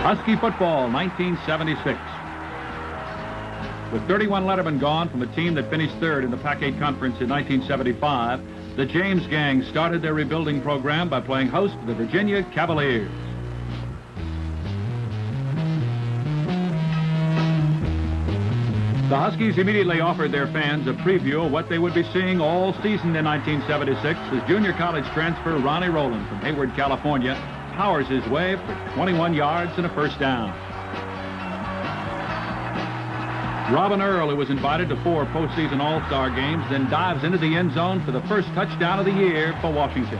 Husky football, 1976. With 31 lettermen gone from a team that finished third in the Pac-8 Conference in 1975, the James Gang started their rebuilding program by playing host to the Virginia Cavaliers. The Huskies immediately offered their fans a preview of what they would be seeing all season in 1976 as junior college transfer Ronnie Rowland from Hayward, California, powers his way for 21 yards and a first down. Robin Earl, who was invited to 4 postseason All-Star games, then dives into the end zone for the first touchdown of the year for Washington.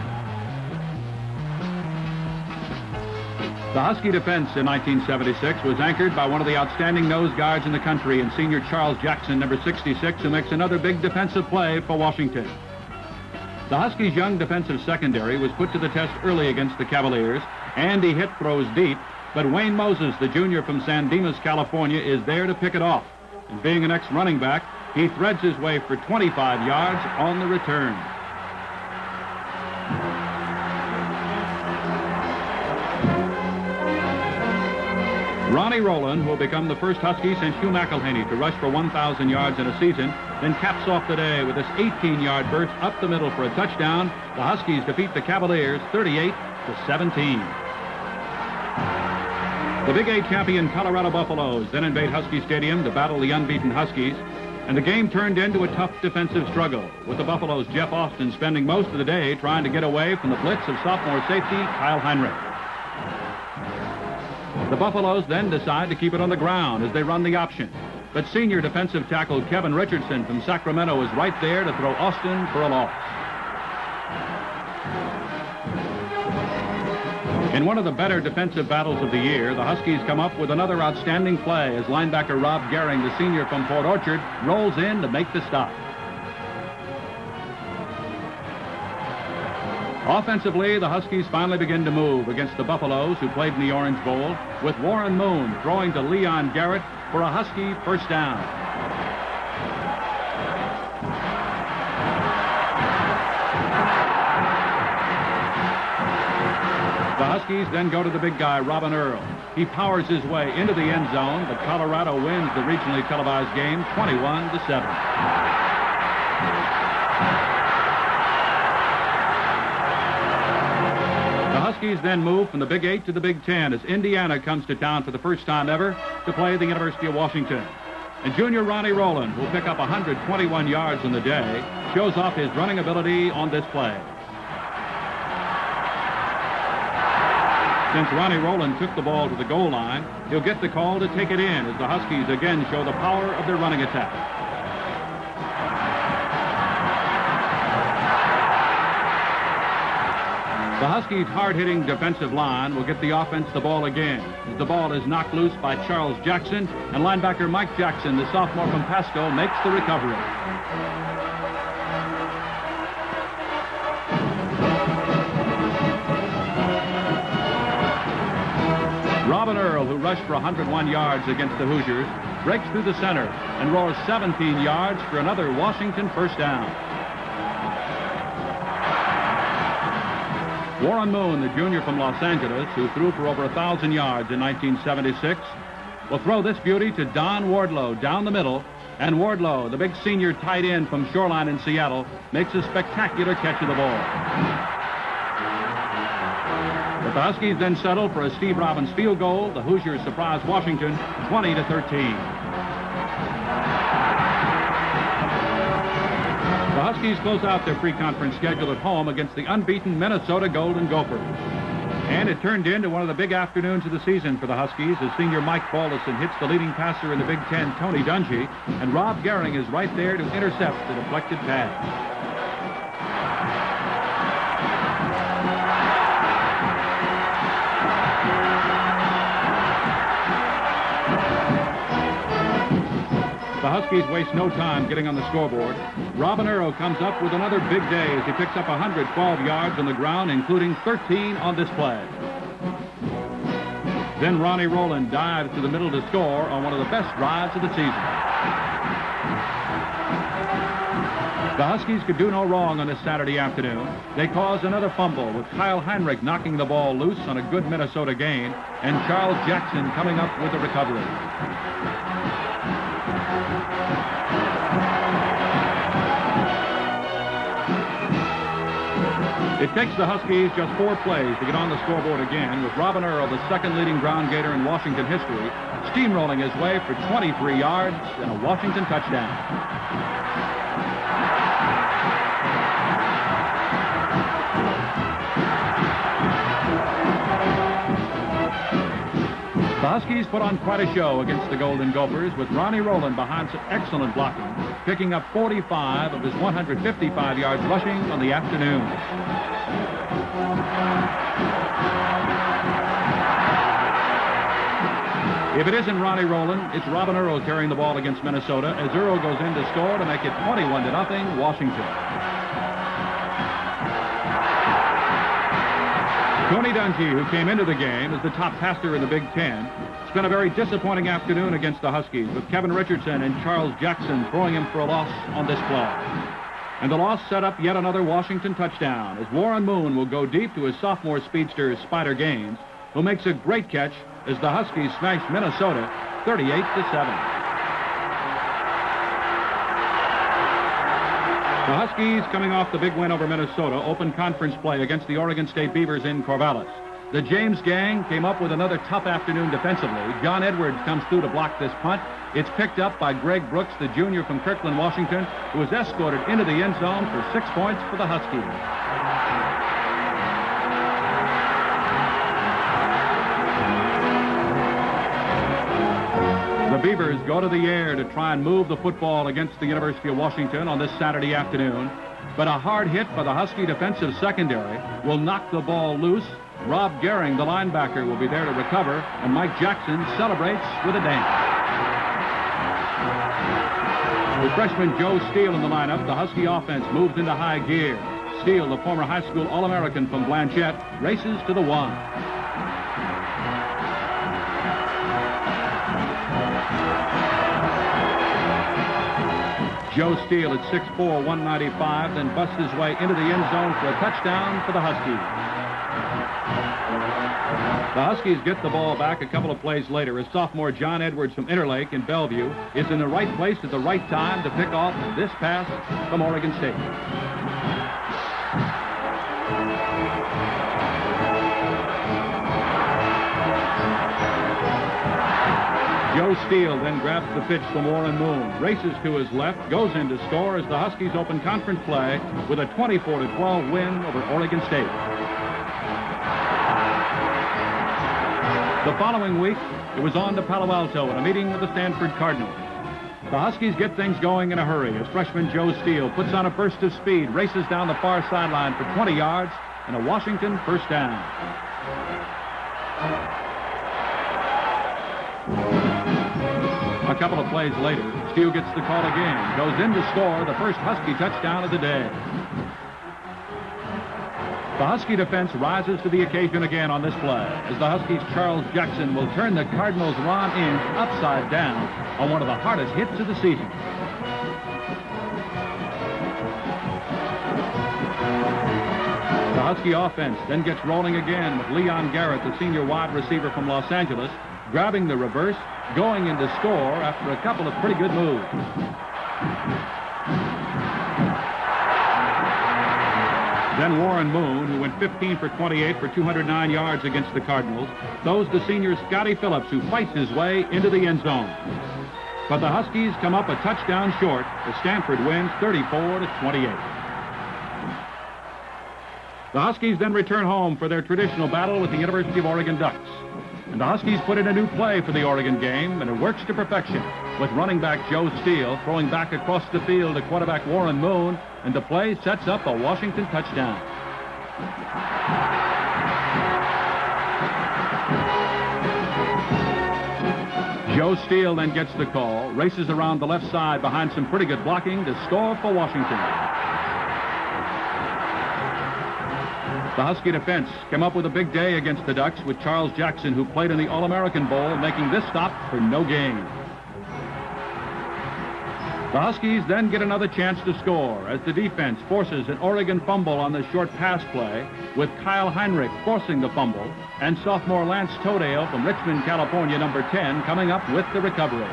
The Husky defense in 1976 was anchored by one of the outstanding nose guards in the country in senior Charles Jackson, number 66, who makes another big defensive play for Washington. The Huskies' young defensive secondary was put to the test early against the Cavaliers. Andy Hitt throws deep, but Wayne Moses, the junior from San Dimas, California, is there to pick it off. And being an ex-running back, he threads his way for 25 yards on the return. Ronnie Rowland, who will become the first Husky since Hugh McElhaney to rush for 1,000 yards in a season, then caps off the day with this 18-yard burst up the middle for a touchdown. The Huskies defeat the Cavaliers 38-17. The Big 8 champion Colorado Buffaloes then invade Husky Stadium to battle the unbeaten Huskies, and the game turned into a tough defensive struggle, with the Buffaloes' Jeff Austin spending most of the day trying to get away from the blitz of sophomore safety Kyle Heinrich. The Buffaloes then decide to keep it on the ground as they run the option. But senior defensive tackle Kevin Richardson from Sacramento is right there to throw Austin for a loss. In one of the better defensive battles of the year, the Huskies come up with another outstanding play as linebacker Rob Gehring, the senior from Port Orchard, rolls in to make the stop. Offensively, the Huskies finally begin to move against the Buffaloes, who played in the Orange Bowl, with Warren Moon throwing to Leon Garrett for a Husky first down. The Huskies then go to the big guy, Robin Earl. He powers his way into the end zone, but Colorado wins the regionally televised game 21-7. The Huskies then move from the Big 8 to the Big 10 as Indiana comes to town for the first time ever to play the University of Washington. And junior Ronnie Rowland, who will pick up 121 yards on the day, shows off his running ability on this play. Since Ronnie Rowland took the ball to the goal line, he'll get the call to take it in as the Huskies again show the power of their running attack. The Huskies' hard-hitting defensive line will get the offense the ball again as the ball is knocked loose by Charles Jackson, and linebacker Mike Jackson, the sophomore from Pasco, makes the recovery. Robin Earl, who rushed for 101 yards against the Hoosiers, breaks through the center and roars 17 yards for another Washington first down. Warren Moon, the junior from Los Angeles, who threw for over 1,000 yards in 1976, will throw this beauty to Don Wardlow down the middle, and Wardlow, the big senior tight end from Shoreline in Seattle, makes a spectacular catch of the ball. But the Huskies then settle for a Steve Robbins field goal. The Hoosiers surprise Washington 20-13. The Huskies close out their pre-conference schedule at home against the unbeaten Minnesota Golden Gophers. And it turned into one of the big afternoons of the season for the Huskies as senior Mike Balderson hits the leading passer in the Big Ten, Tony Dungy, and Rob Gehring is right there to intercept the deflected pass. The Huskies waste no time getting on the scoreboard. Robin Earl comes up with another big day as he picks up 112 yards on the ground, including 13 on this play. Then Ronnie Rowland dives to the middle to score on one of the best drives of the season. The Huskies could do no wrong on this Saturday afternoon. They caused another fumble with Kyle Heinrich knocking the ball loose on a good Minnesota gain and Charles Jackson coming up with the recovery. It takes the Huskies just 4 plays to get on the scoreboard again, with Robin Earl, the second leading ground gator in Washington history, steamrolling his way for 23 yards and a Washington touchdown. The Huskies put on quite a show against the Golden Gophers, with Ronnie Rowland behind some excellent blocking, picking up 45 of his 155 yards rushing on the afternoon. If it isn't Ronnie Rowland, it's Robin Earl carrying the ball against Minnesota as Earl goes in to score to make it 21-0 Washington. Tony Dungy, who came into the game as the top passer in the Big Ten, spent a very disappointing afternoon against the Huskies, with Kevin Richardson and Charles Jackson throwing him for a loss on this play. And the loss set up yet another Washington touchdown, as Warren Moon will go deep to his sophomore speedster, Spider Gaines, who makes a great catch as the Huskies smash Minnesota 38-7. The Huskies, coming off the big win over Minnesota, open conference play against the Oregon State Beavers in Corvallis. The James gang came up with another tough afternoon defensively. John Edwards comes through to block this punt. It's picked up by Greg Brooks, the junior from Kirkland, Washington, who is escorted into the end zone for 6 points for the Huskies. The Beavers go to the air to try and move the football against the University of Washington on this Saturday afternoon. But a hard hit by the Husky defensive secondary will knock the ball loose. Rob Gehring, the linebacker, will be there to recover, and Mike Jackson celebrates with a dance. With freshman Joe Steele in the lineup, the Husky offense moves into high gear. Steele, the former high school All-American from Blanchette, races to the 1. Joe Steele at 6'4", 195, then busts his way into the end zone for a touchdown for the Huskies. The Huskies get the ball back a couple of plays later as sophomore John Edwards from Interlake in Bellevue is in the right place at the right time to pick off this pass from Oregon State. Joe Steele then grabs the pitch from Warren Moon, races to his left, goes in to score as the Huskies open conference play with a 24-12 win over Oregon State. The following week, it was on to Palo Alto in a meeting with the Stanford Cardinals. The Huskies get things going in a hurry as freshman Joe Steele puts on a burst of speed, races down the far sideline for 20 yards and a Washington first down. A couple of plays later, Steele gets the call again, goes in to score the first Husky touchdown of the day. The Husky defense rises to the occasion again on this play, as the Huskies' Charles Jackson will turn the Cardinals' Ron Inge upside down on one of the hardest hits of the season. The Husky offense then gets rolling again with Leon Garrett, the senior wide receiver from Los Angeles, grabbing the reverse, going in to score after a couple of pretty good moves. Then Warren Moon, who went 15 for 28 for 209 yards against the Cardinals, throws to senior Scotty Phillips, who fights his way into the end zone. But the Huskies come up a touchdown short as Stanford wins 34-28. The Huskies then return home for their traditional battle with the University of Oregon Ducks. And the Huskies put in a new play for the Oregon game, and it works to perfection, with running back Joe Steele throwing back across the field to quarterback Warren Moon, and the play sets up a Washington touchdown. Joe Steele then gets the call, races around the left side behind some pretty good blocking to score for Washington. The Husky defense came up with a big day against the Ducks with Charles Jackson, who played in the All-American Bowl, making this stop for no gain. The Huskies then get another chance to score as the defense forces an Oregon fumble on the short pass play, with Kyle Heinrich forcing the fumble, and sophomore Lance Todale from Richmond, California, number 10, coming up with the recovery.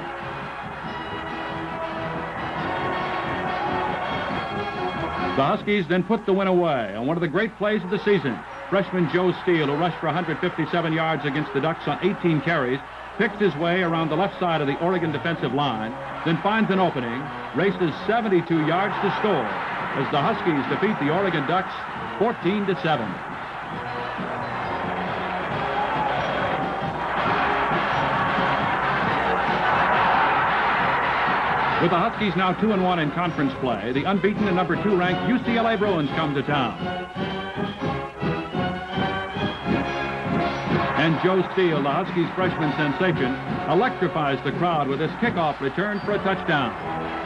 The Huskies then put the win away on one of the great plays of the season. Freshman Joe Steele, who rushed for 157 yards against the Ducks on 18 carries, picked his way around the left side of the Oregon defensive line, then finds an opening, races 72 yards to score as the Huskies defeat the Oregon Ducks 14-7. With the Huskies now 2-1 in conference play, the unbeaten and number 2 ranked UCLA Bruins come to town. And Joe Steele, the Huskies freshman sensation, electrifies the crowd with his kickoff return for a touchdown.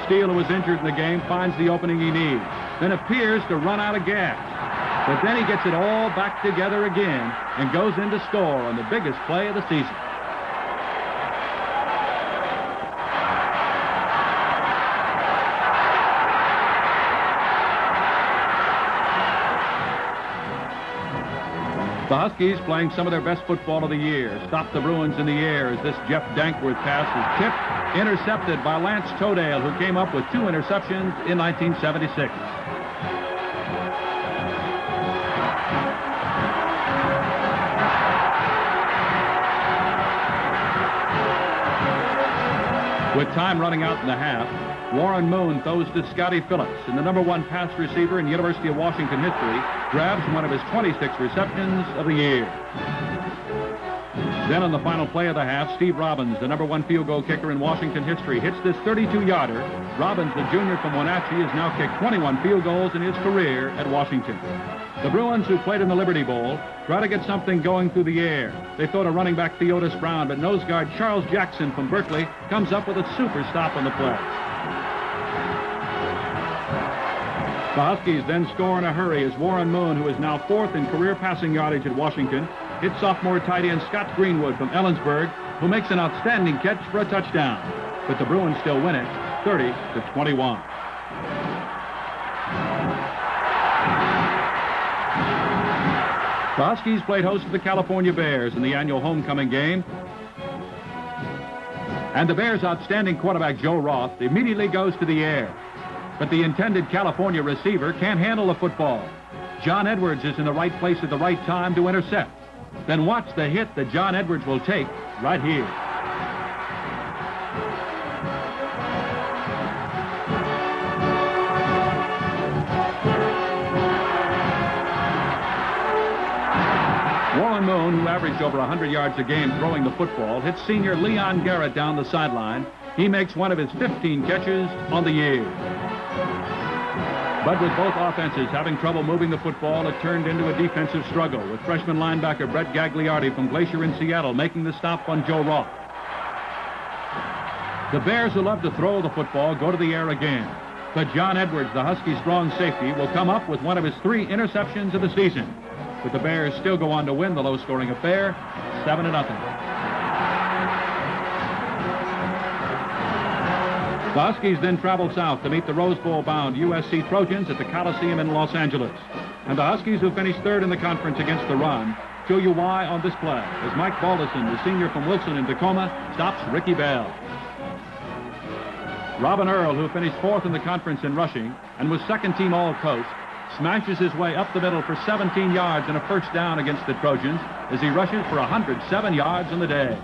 Steele, who was injured in the game, finds the opening he needs, then appears to run out of gas. But then he gets it all back together again and goes in to score on the biggest play of the season. The Huskies, playing some of their best football of the year, stopped the Bruins in the air as this Jeff Dankworth pass is tipped, intercepted by Lance Todale, who came up with 2 interceptions in 1976. With time running out in the half, Warren Moon throws to Scotty Phillips, and the number 1 pass receiver in University of Washington history grabs one of his 26 receptions of the year. Then on the final play of the half, Steve Robbins, the number 1 field goal kicker in Washington history, hits this 32-yarder. Robbins, the junior from Wenatchee, has now kicked 21 field goals in his career at Washington. The Bruins, who played in the Liberty Bowl, try to get something going through the air. They throw to running back Theodis Brown, but nose guard Charles Jackson from Berkeley comes up with a super stop on the play. The Huskies then score in a hurry as Warren Moon, who is now 4th in career passing yardage at Washington, hits sophomore tight end Scott Greenwood from Ellensburg, who makes an outstanding catch for a touchdown. But the Bruins still win it 30-21. The Huskies played host to the California Bears in the annual homecoming game. And the Bears' outstanding quarterback Joe Roth immediately goes to the air. But the intended California receiver can't handle the football. John Edwards is in the right place at the right time to intercept. Then watch the hit that John Edwards will take right here. Warren Moon, who averaged over 100 yards a game throwing the football, hits senior Leon Garrett down the sideline. He makes one of his 15 catches on the year. But with both offenses having trouble moving the football, it turned into a defensive struggle, with freshman linebacker Brett Gagliardi from Glacier in Seattle making the stop on Joe Roth. The Bears, who love to throw the football, go to the air again. But John Edwards, the Husky strong safety, will come up with one of his 3 interceptions of the season. But the Bears still go on to win the low-scoring affair, 7-0. The Huskies then travel south to meet the Rose Bowl-bound USC Trojans at the Coliseum in Los Angeles. And the Huskies, who finished 3rd in the conference against the run, show you why on this play, as Mike Balderson, the senior from Wilson in Tacoma, stops Ricky Bell. Robin Earl, who finished 4th in the conference in rushing and was second-team All-Coast, smashes his way up the middle for 17 yards and a first down against the Trojans as he rushes for 107 yards on the day.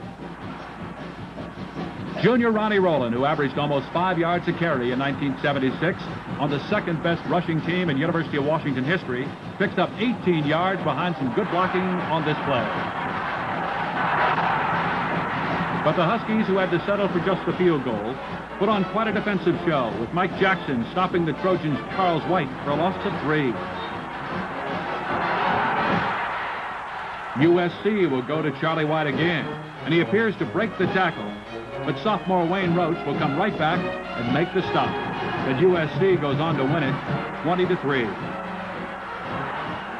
Junior Ronnie Rowland, who averaged almost 5 yards a carry in 1976 on the second best rushing team in University of Washington history, picked up 18 yards behind some good blocking on this play. But the Huskies, who had to settle for just a field goal, put on quite a defensive show, with Mike Jackson stopping the Trojans' Charles White for a loss of 3. USC will go to Charlie White again, and he appears to break the tackle. But sophomore Wayne Roach will come right back and make the stop. And USC goes on to win it 20-3.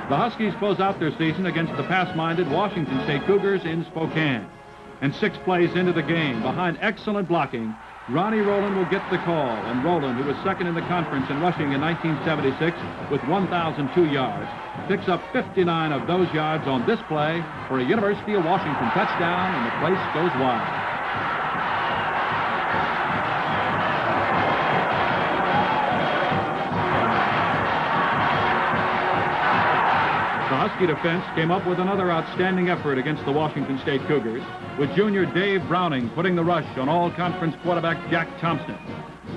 The Huskies close out their season against the pass-minded Washington State Cougars in Spokane. And 6 plays into the game, behind excellent blocking, Ronnie Rowland will get the call. And Rowland, who was second in the conference in rushing in 1976 with 1,002 yards, picks up 59 of those yards on this play for a University of Washington touchdown, and the place goes wild. The Husky defense came up with another outstanding effort against the Washington State Cougars, with junior Dave Browning putting the rush on all-conference quarterback Jack Thompson.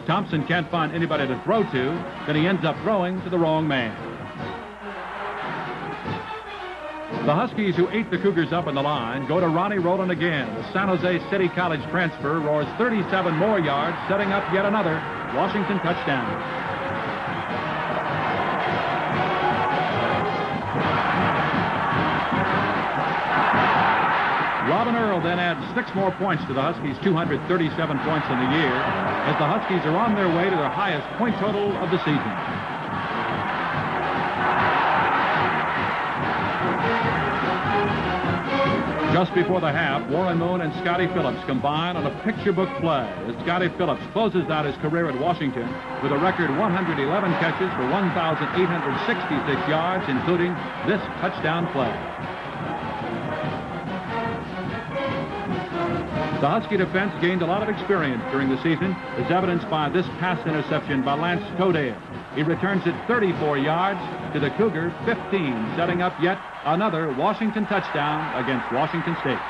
Thompson can't find anybody to throw to, then he ends up throwing to the wrong man. The Huskies, who ate the Cougars up on the line, go to Ronnie Rowland again. The San Jose City College transfer roars 37 more yards, setting up yet another Washington touchdown. Robin Earl then adds 6 more points to the Huskies' 237 points in the year, as the Huskies are on their way to their highest point total of the season. Just before the half, Warren Moon and Scotty Phillips combine on a picture book play, as Scotty Phillips closes out his career at Washington with a record 111 catches for 1,866 yards, including this touchdown play. The Husky defense gained a lot of experience during the season, as evidenced by this pass interception by Lance Codale. He returns it 34 yards to the Cougar 15, setting up yet another Washington touchdown against Washington State.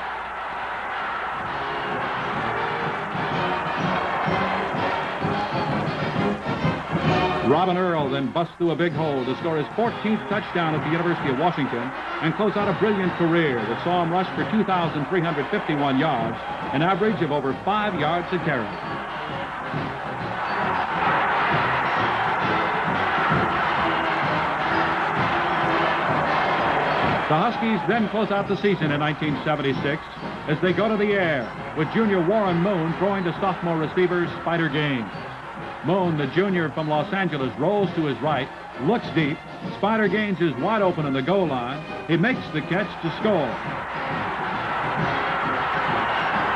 Robin Earl then busts through a big hole to score his 14th touchdown at the University of Washington and close out a brilliant career that saw him rush for 2,351 yards, an average of over 5 yards a carry. The Huskies then close out the season in 1976 as they go to the air, with junior Warren Moon throwing to sophomore receiver Spider Gaines. Moon, the junior from Los Angeles, rolls to his right, looks deep. Spider Gaines is wide open in the goal line. He makes the catch to score.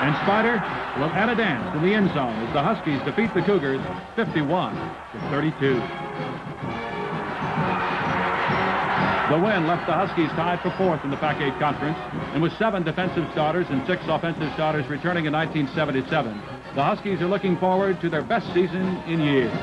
And Spider will add a dance in the end zone as the Huskies defeat the Cougars 51-32. The win left the Huskies tied for 4th in the Pac-8 Conference, and with 7 defensive starters and 6 offensive starters returning in 1977, the Huskies are looking forward to their best season in years.